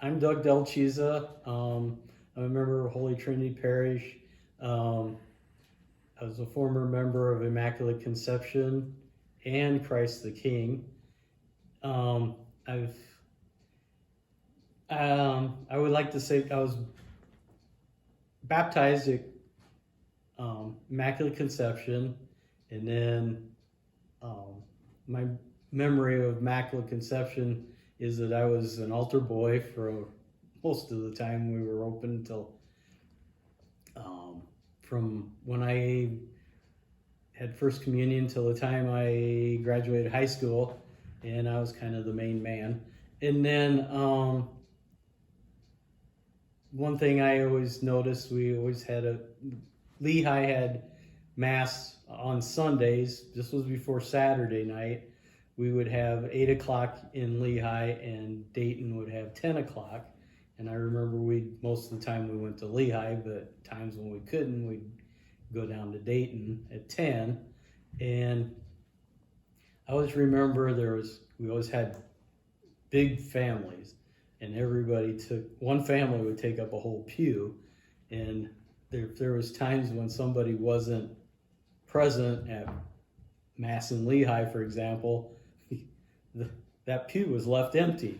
I'm Doug Delchiza. I'm a member of Holy Trinity Parish. Um, I was a former member of Immaculate Conception and Christ the King. Um, I've I would like to say I was baptized at Immaculate Conception, and then my memory of Immaculate Conception is that I was an altar boy for most of the time we were open until from when I had First Communion till the time I graduated high school, and I was kind of the main man. And then one thing I always noticed, we always had Lehigh had Mass on Sundays. This was before Saturday night. We would have 8 o'clock in Lehigh, and Dayton would have 10 o'clock. And I remember most of the time we went to Lehigh, but times when we couldn't, we'd go down to Dayton at 10. And I always remember we always had big families, and one family would take up a whole pew. And there was times when somebody wasn't present at Mass in Lehigh, for example, that pew was left empty.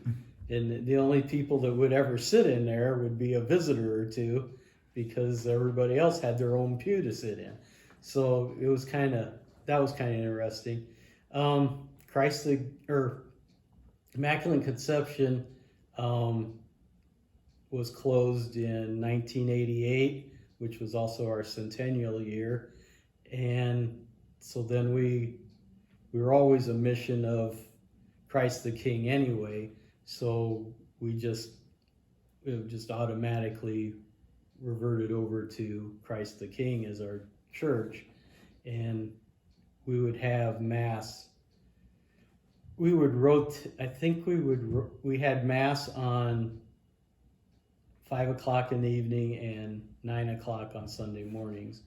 And the only people that would ever sit in there would be a visitor or two, because everybody else had their own pew to sit in. So that was kind of interesting. Immaculate Conception was closed in 1988, which was also our centennial year. And so then we were always a mission of Christ the King anyway. So we just automatically reverted over to Christ the King as our church, and we would have Mass. We had Mass on 5 o'clock in the evening and 9 o'clock on Sunday mornings.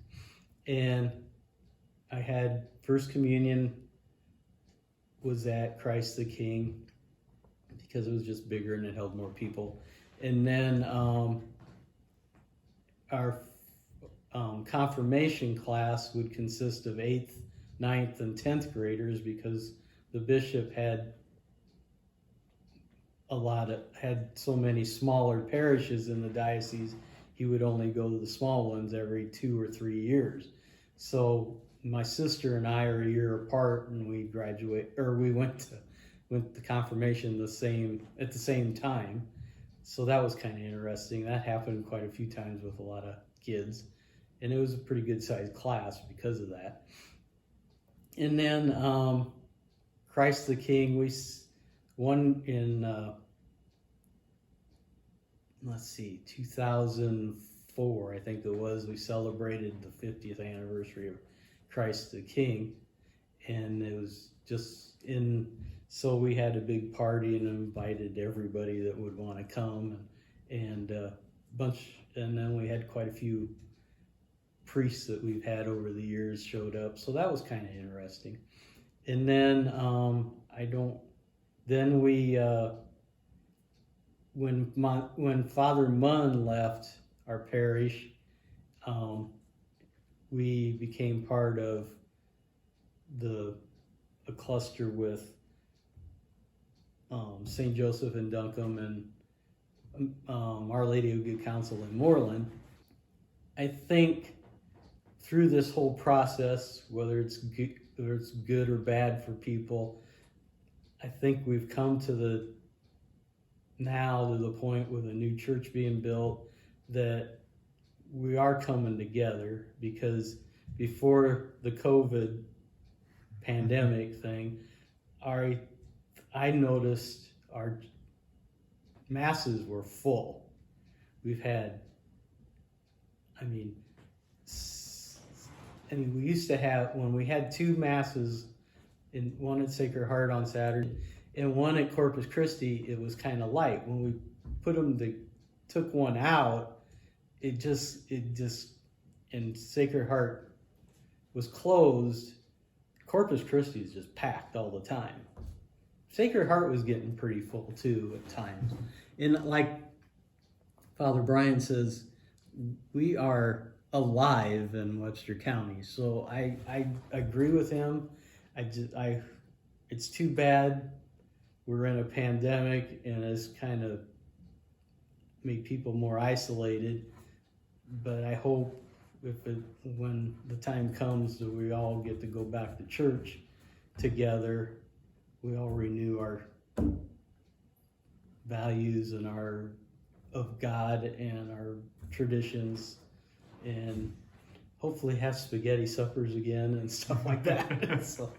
And I had First Communion was at Christ the King, because it was just bigger and it held more people. And then our confirmation class would consist of 8th, 9th, and 10th graders, because the bishop had so many smaller parishes in the diocese. He would only go to the small ones every 2 or 3 years. So my sister and I are a year apart, and we went to confirmation at the same time. So that was kind of interesting. That happened quite a few times with a lot of kids, and it was a pretty good sized class because of that. And then Christ the King, one in 2004, I think it was, we celebrated the 50th anniversary of Christ the King, and it was so we had a big party and invited everybody that would want to come, and then we had quite a few priests that we've had over the years showed up. So that was kind of interesting. And then when Father Munn left our parish, we became part of a cluster with St. Joseph in Duncombe and Our Lady of Good Counsel in Moreland. I think through this whole process, whether it's good or bad for people, I think we've come to the point with a new church being built that we are coming together, because before the COVID pandemic thing, I noticed our masses were full. We've had, we used to have, when we had 2 masses, one at Sacred Heart on Saturday and one at Corpus Christi, it was kind of light. When we took one out, it just, and Sacred Heart was closed. Corpus Christi is just packed all the time. Sacred Heart was getting pretty full too at times. And like Father Brian says, we are alive in Webster County. So I agree with him. It's too bad we're in a pandemic and it's kind of made people more isolated. But I hope when the time comes that we all get to go back to church together, we all renew our values and our of God and our traditions, and hopefully have spaghetti suppers again and stuff like that. So